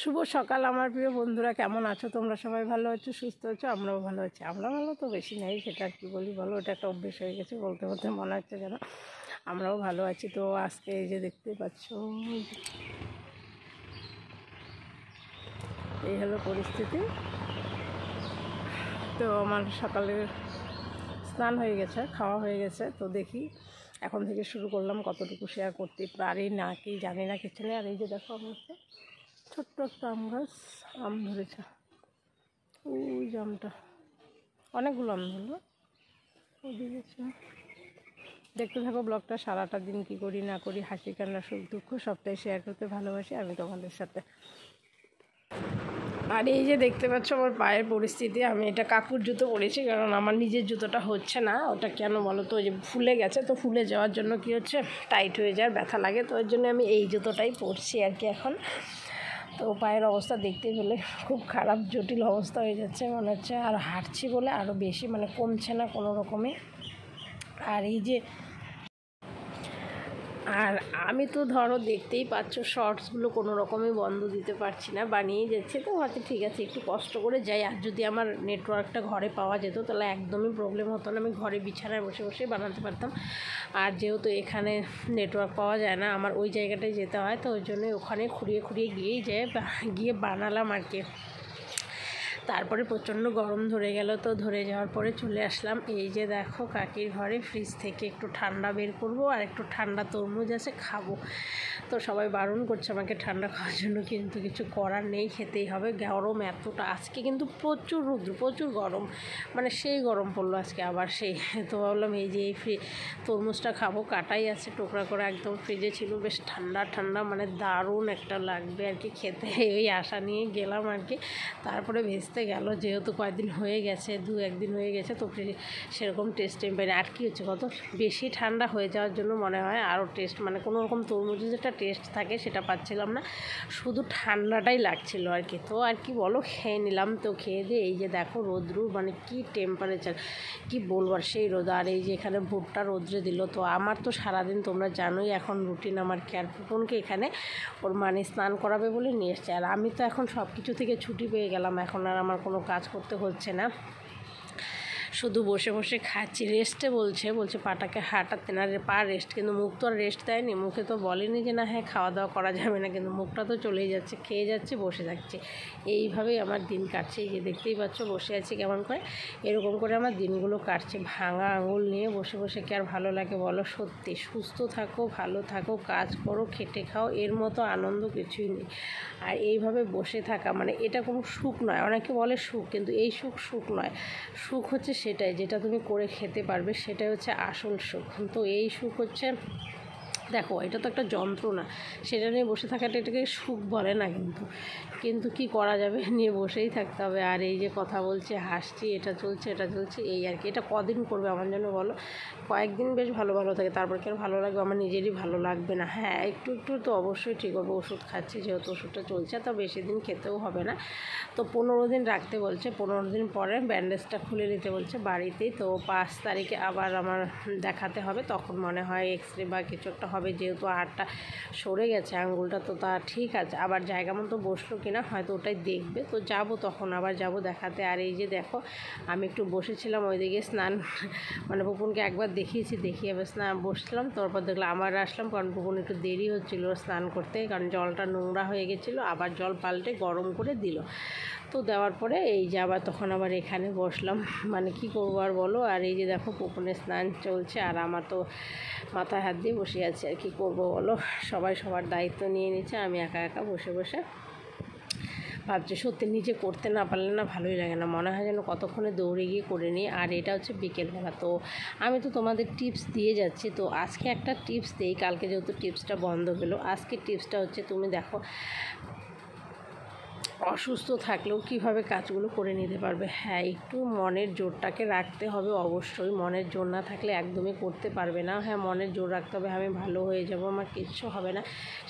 শুভ সকাল আমার প্রিয় বন্ধুরা, কেমন আছো তোমরা? সবাই ভালো আছো, সুস্থ আছো? আমরাও ভালো আছি। আমরা ভালো তো বেশি নেই, সেটা আর কি বলি বলো, ওটা একটা অভ্যেস হয়ে গেছে। বলতে বলতে মনে হচ্ছে যেন আমরাও ভালো আছি। তো আজকে এই যে দেখতে পাচ্ছ, এই হলো পরিস্থিতি। তো আমার সকালের স্নান হয়ে গেছে, খাওয়া হয়ে গেছে। তো দেখি এখন থেকে শুরু করলাম, কতটুকু শেয়ার করতে পারি না কি জানি না, কিছু নেই। আর এই যে দেখো আমার ছোট্ট একটা আম গাছ, আম ধরেছে, ওই জামটা অনেকগুলো আম ধরলো। দেখতে থাকো ব্লগটা, সারাটা দিন কি করি না করি, হাসি কান্না সুখ দুঃখ সবটাই শেয়ার করতে ভালোবাসি আমি তোমাদের সাথে। আর এই যে দেখতে পাচ্ছ আমার পায়ের পরিস্থিতি, আমি এটা কাকুর জুতো পরেছি, কারণ আমার নিজের জুতোটা হচ্ছে না। ওটা কেন বলো তো, ওই যে ফুলে গেছে, তো ফুলে যাওয়ার জন্য কি হচ্ছে, টাইট হয়ে যায়, ব্যথা লাগে। তো ওই জন্য আমি এই জুতোটাই পরছি আর কি এখন। তো পায়ের অবস্থা দেখতে পেলে খুব খারাপ, জটিল অবস্থা হয়ে যাচ্ছে মনে হচ্ছে। আর হাঁটছি বলে আরও বেশি, মানে কমছে না কোনো রকমে। আর এই যে, আর আমি তো ধরো দেখতেই পাচ্ছ শর্টসগুলো কোনো রকমই বন্ধ দিতে পারছি না, বানিয়েই যাচ্ছে। তো হয়তো ঠিক আছে, একটু কষ্ট করে যাই। আর যদি আমার নেটওয়ার্কটা ঘরে পাওয়া যেত তাহলে একদমই প্রবলেম হতো না, আমি ঘরে বিছানায় বসে বসেই বানাতে পারতাম। আর যেহেতু এখানে নেটওয়ার্ক পাওয়া যায় না, আমার ওই জায়গাটায় যেতে হয়, তো ওই জন্যই ওখানে খুঁড়িয়ে গিয়ে বানালাম আর কি। তারপরে প্রচণ্ড গরম ধরে গেল, তো ধরে যাওয়ার পরে চলে আসলাম এই যে দেখো কাকির ঘরে। ফ্রিজ থেকে একটু ঠান্ডা বের করব, আর একটু ঠান্ডা তরমুজ আছে, খাবো। তো সবাই বারণ করছে আমাকে ঠান্ডা খাওয়ার জন্য, কিন্তু কিছু করার নেই, খেতেই হবে। গরম এতটা আজকে, কিন্তু প্রচুর রৌদ্র, প্রচুর গরম, মানে সেই গরম পড়লো আজকে আবার সেই। তো ভাবলাম এই যে এই তরমুজটা খাবো, কাটাই আছে টুকরা করে, একদম ফ্রিজে ছিল, বেশ ঠান্ডা ঠান্ডা, মানে দারুণ একটা লাগবে আর কি খেতে। ওই আশা নিয়ে গেলাম আর কি। তারপরে ভেস্তে গেল, যেহেতু কয়েকদিন হয়ে গেছে, একদিন হয়ে গেছে, তো সেরকম টেস্ট আমি পাইনি। আর কি হচ্ছে, কত বেশি ঠান্ডা হয়ে যাওয়ার জন্য মনে হয় আরও টেস্ট, মানে কোনো রকম তরমুজের যেটা টেস্ট থাকে সেটা পাচ্ছিলাম না, শুধু ঠান্ডাটাই লাগছিল আর কি। তো আর কি বলো, খেয়ে নিলাম। তো খেয়ে দিয়ে এই যে দেখো রোদ্রু, মানে কি টেম্পারেচার, কি বলবো আর সেই রোদ। আর এই যে এখানে ভুট্টা রোদ্রে দিল। তো আমার তো সারাদিন তোমরা জানোই এখন রুটিন আমার কি, আর পুপনকে এখানে ওর মানে স্নান করাবে বলে নিয়ে এসছে। আর আমি তো এখন সব কিছু থেকে ছুটি পেয়ে গেলাম, এখন আর আমার কোনো কাজ করতে হচ্ছে না, শুধু বসে বসে খাচ্ছি। রেস্টে বলছে পাটাকে হাঁটাতে না, পা রেস্ট, কিন্তু মুখ তো আর রেস্ট দেয়নি। মুখে তো বলেনি যে না হ্যাঁ খাওয়া দাওয়া করা যাবে না, কিন্তু মুখটা তো চলেই যাচ্ছে, খেয়ে যাচ্ছে, বসে থাকছে। এইভাবেই আমার দিন কাটছে। এই যে দেখতেই পাচ্ছ বসে আছি কেমন করে, এরকম করে আমার দিনগুলো কাটছে। ভাঙা আঙুল নিয়ে বসে বসে কি আর ভালো লাগে বলো? সত্যি সুস্থ থাকো, ভালো থাকো, কাজ করো, খেটে খাও, এর মতো আনন্দ কিছুই নেই। আর এইভাবে বসে থাকা, মানে এটা কোনো সুখ নয়। অনেকে বলে সুখ, কিন্তু এই সুখ নয়। সুখ হচ্ছে সেটাই, যেটা তুমি করে খেতে পারবে, সেটাই হচ্ছে আসল সুখ। তো এই সুখ হচ্ছে, দেখো এটা তো একটা যন্ত্রণা, সেটা নিয়ে বসে থাকাটা এটাকে সুখ বলে না, কিন্তু কি করা যাবে, নিয়ে বসেই থাকতে হবে। আর এই যে কথা বলছে, হাসছি, এটা চলছে এই আর কি। এটা কদিন করবে আমার জন্য বলো? কয়েকদিন বেশ ভালো থাকে, তারপর কেন ভালো লাগবে? আমার নিজেরই ভালো লাগবে না। হ্যাঁ, একটু তো অবশ্যই ঠিক হবে, ওষুধ খাচ্ছি যেহেতু, ওষুধটা চলছে, তো বেশি দিন খেতেও হবে না। তো 15 দিন রাখতে বলছে, 15 দিন পরে ব্যান্ডেজটা খুলে নিতে বলছে বাড়িতেই। তো 5 তারিখে আবার আমার দেখাতে হবে, তখন মনে হয় এক্সরে বা কিছু একটা হবে, যেহেতু হাড়টা সরে গেছে আঙুলটা। তো তা ঠিক আছে, আবার জায়গা মতো বসলো কিনা হয়তো ওটাই দেখবে। তো যাব, তখন আবার যাব দেখাতে। আর এই যে দেখো আমি একটু বসেছিলাম ওইদিকে স্নান, মানে পুপুনকে একবার দেখিয়ে আবার বসছিলাম, তারপর দেখলাম আবার আসলাম, কারণ পুপুন একটু দেরি হচ্ছিলো স্নান করতে, কারণ জলটা নোংরা হয়ে গেছিলো, আবার জল পাল্টে গরম করে দিল। তো দেওয়ার পরে এই যে আবার তখন আবার এখানে বসলাম, মানে কি করবো আর বলো। আর এই যে দেখো পুপুনের স্নান চলছে, আর আমার তো মাথায় হাত দিয়ে বসে আছে, আর কি করবো বলো। সবাই সবার দায়িত্ব নিয়ে নিচ্ছে, আমি একা বসে ভাবছি। সত্যি নিজে করতে না পারলে না ভালোই লাগে না, মনে হয় যেন কতক্ষণে দৌড়ে গিয়ে করে নিই। আর এটা হচ্ছে বিকেলবেলা, তো আমি তো তোমাদের টিপস দিয়ে যাচ্ছি। তো আজকে একটা টিপস দিই, কালকে যেহেতু টিপসটা বন্ধ পেলো, আজকে টিপসটা হচ্ছে, তুমি দেখো অসুস্থ থাকলেও কিভাবে কাজগুলো করে নিতে পারবে। হ্যাঁ, একটু মনের জোরটাকে রাখতে হবে অবশ্যই, মনের জোর না থাকলে একদমই করতে পারবে না। হ্যাঁ, মনের জোর রাখতে হবে, আমি ভালো হয়ে যাব, আমার কিচ্ছু হবে না,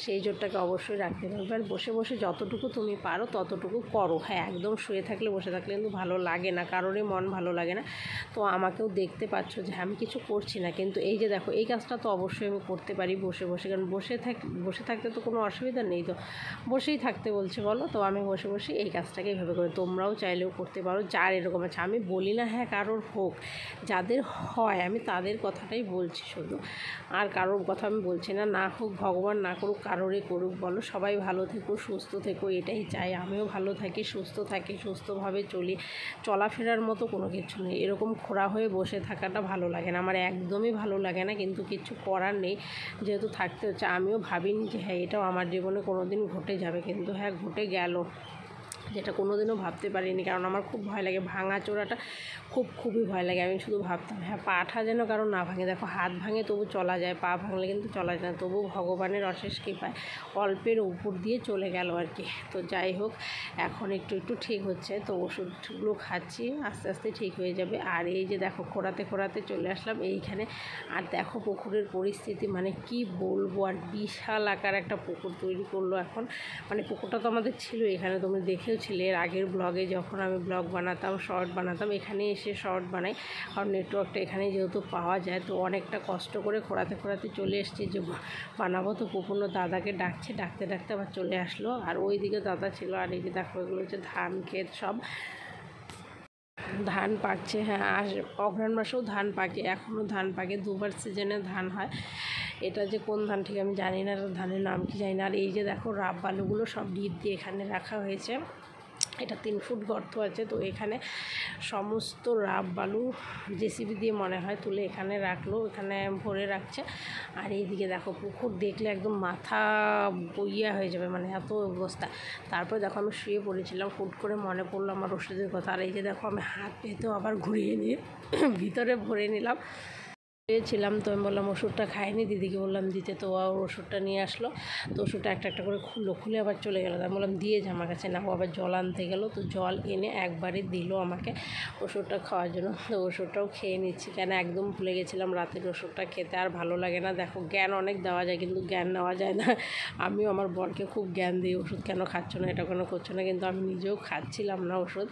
সেই জোরটাকে অবশ্যই রাখতে পারবে। আর বসে বসে যতটুকু তুমি পারো ততটুকু করো। হ্যাঁ, একদম শুয়ে থাকলে বসে থাকলে কিন্তু ভালো লাগে না, কারোরই মন ভালো লাগে না। তো আমাকেও দেখতে পাচ্ছ যে আমি কিছু করছি না, কিন্তু এই যে দেখো এই কাজটা তো অবশ্যই আমি করতে পারি বসে বসে, কারণ বসে থাকতে তো কোনো অসুবিধা নেই, তো বসেই থাকতে বলছে বলো, তো আমি বসে বসে এই কাজটাকে এইভাবে করি। তোমরাও চাইলেও করতে পারো, যার এরকম আছে। আমি বলি না হ্যাঁ কারোর হোক, যাদের হয় আমি তাদের কথাটাই বলছি শুধু, আর কারোর কথা আমি বলছি না। না হোক, ভগবান না করুক, কারোরই করুক বলো, সবাই ভালো থেকো, সুস্থ থেকো, এটাই চাই। আমিও ভালো থাকি, সুস্থ থাকি, সুস্থভাবে চলি। চলাফেরার মতো কোনো কিছু নেই, এরকম খোঁড়া হয়ে বসে থাকাটা ভালো লাগে না, আমার একদমই ভালো লাগে না, কিন্তু কিছু করার নেই, যেহেতু থাকতে হচ্ছে। আমিও ভাবিনি যে হ্যাঁ এটাও আমার জীবনে কোনো দিন ঘটে যাবে, কিন্তু হ্যাঁ ঘটে গেল, যেটা কোনো দিনও ভাবতে পারিনি। কারণ আমার খুব ভয় লাগে, ভাঙাচোরাটা খুবই ভয় লাগে। আমি শুধু ভাবতাম হ্যাঁ পাটা যেন কারো না ভাঙে। দেখো হাত ভাঙে তবু চলা যায়, পা ভাঙলে কিন্তু চলা যায় না, তবু ভগবানের অশেষ কৃপায় অল্পের উপর দিয়ে চলে গেল আর কি। তো যাই হোক, এখন একটু ঠিক হচ্ছে, তো ওষুধগুলো খাচ্ছি, আস্তে আস্তে ঠিক হয়ে যাবে। আর এই যে দেখো খোঁড়াতে চলে আসলাম এইখানে, আর দেখো পুকুরের পরিস্থিতি মানে কি বলবো, আর বিশাল আকার একটা পুকুর তৈরি করলো এখন। মানে পুকুরটা তো আমাদের ছিল এখানে, তোমরা দেখেওছিলে এর আগের ব্লগে, যখন আমি ব্লগ বানাতাম, শর্ট বানাতাম, এখানে এসে শর্ট বানাই, কারণ নেটওয়ার্কটা এখানে যেহেতু পাওয়া যায়। তো অনেকটা কষ্ট করে খোঁড়াতে চলে এসেছি যে বানাবো। তো পুপুন দাদাকে ডাকতে আবার চলে আসলো, আর ওই দিকে দাদা ছিল। আর এই যে দেখো এগুলো হচ্ছে ধান ক্ষেত, সব ধান পাকছে। হ্যাঁ, আর অঘ্রাণ মাসেও ধান পাকে, এখনও ধান পাকে, দুবার সিজনে ধান হয়। এটা যে কোন ধান ঠিক আমি জানি না, ধানের নাম কি জানি না। আর এই যে দেখো রাব বালুগুলো সব ডিপ দিয়ে এখানে রাখা হয়েছে, এটা 3 ফুট গর্ত আছে। তো এখানে সমস্ত রাব বালু জেসিবি দিয়ে মনে হয় তুলে এখানে রাখলো, এখানে ভরে রাখছে। আর এইদিকে দেখো পুকুর দেখলে একদম মাথা বইয়া হয়ে যাবে, মানে এত অবস্থা। তারপরে দেখো আমি শুয়ে পড়েছিলাম, হুট করে মনে পড়লো আমার ওষুধের কথা। আর এই যে দেখো আমি হাত পেতেও আবার ঘুরিয়ে নিয়ে ভিতরে ভরে নিলাম। ছিলাম, তো আমি বললাম ওষুধটা খাইনি, দিদিকে বললাম দিতে, তো ওষুধটা নিয়ে আসলো। তো ওষুধটা একটা করে খুলে আবার চলে গেলো। আমি বললাম দিয়ে যে আমার কাছে, না ও আবার জল আনতে গেলো, তো জল এনে একবারে দিল আমাকে ওষুধটা খাওয়ার জন্য। তো ওষুধটাও খেয়ে নিচ্ছি, কেন একদম ভুলে গেছিলাম রাতের ওষুধটা খেতে, আর ভালো লাগে না। দেখো জ্ঞান অনেক দেওয়া যায়, কিন্তু জ্ঞান নেওয়া যায় না। আমিও আমার বরকে খুব জ্ঞান দিই, ওষুধ কেন খাচ্ছ না, এটা কেন করছো না, কিন্তু আমি নিজেও খাচ্ছিলাম না ওষুধ।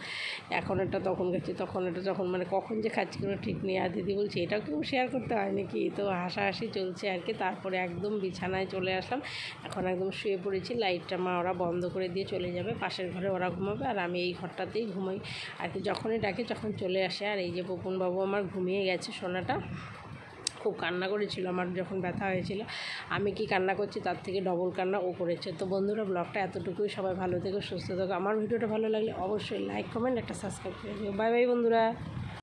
এখন এটা তখন খাচ্ছি, তখন এটা যখন, মানে কখন যে খাচ্ছি কোনো ঠিক নেই। আর দিদি বলছি এটাও কেউ শেয়ার করতে হয় নাকি, তো হাসাহাসি চলছে আর কি। তারপরে একদম বিছানায় চলে আসলাম, এখন একদম শুয়ে পড়েছি। লাইটটা মা ওরা বন্ধ করে দিয়ে চলে যাবে, পাশের ঘরে ওরা ঘুমাবে, আর আমি এই ঘরটাতেই ঘুমাই আর কি। যখনই ডাকে তখন চলে আসে। আর এই যে পপুনবাবু আমার ঘুমিয়ে গেছে, সোনাটা খুব কান্না করেছিল আমার যখন ব্যথা হয়েছিল। আমি কি কান্না করছি তার থেকে ডবল কান্না ও করেছে। তো বন্ধুরা, ব্লগটা এতটুকুই, সবাই ভালো থেকো, সুস্থ থেকো। আমার ভিডিওটা ভালো লাগলে অবশ্যই লাইক, কমেন্ট, একটা সাবস্ক্রাইব করে দিও। বাই বাই বন্ধুরা।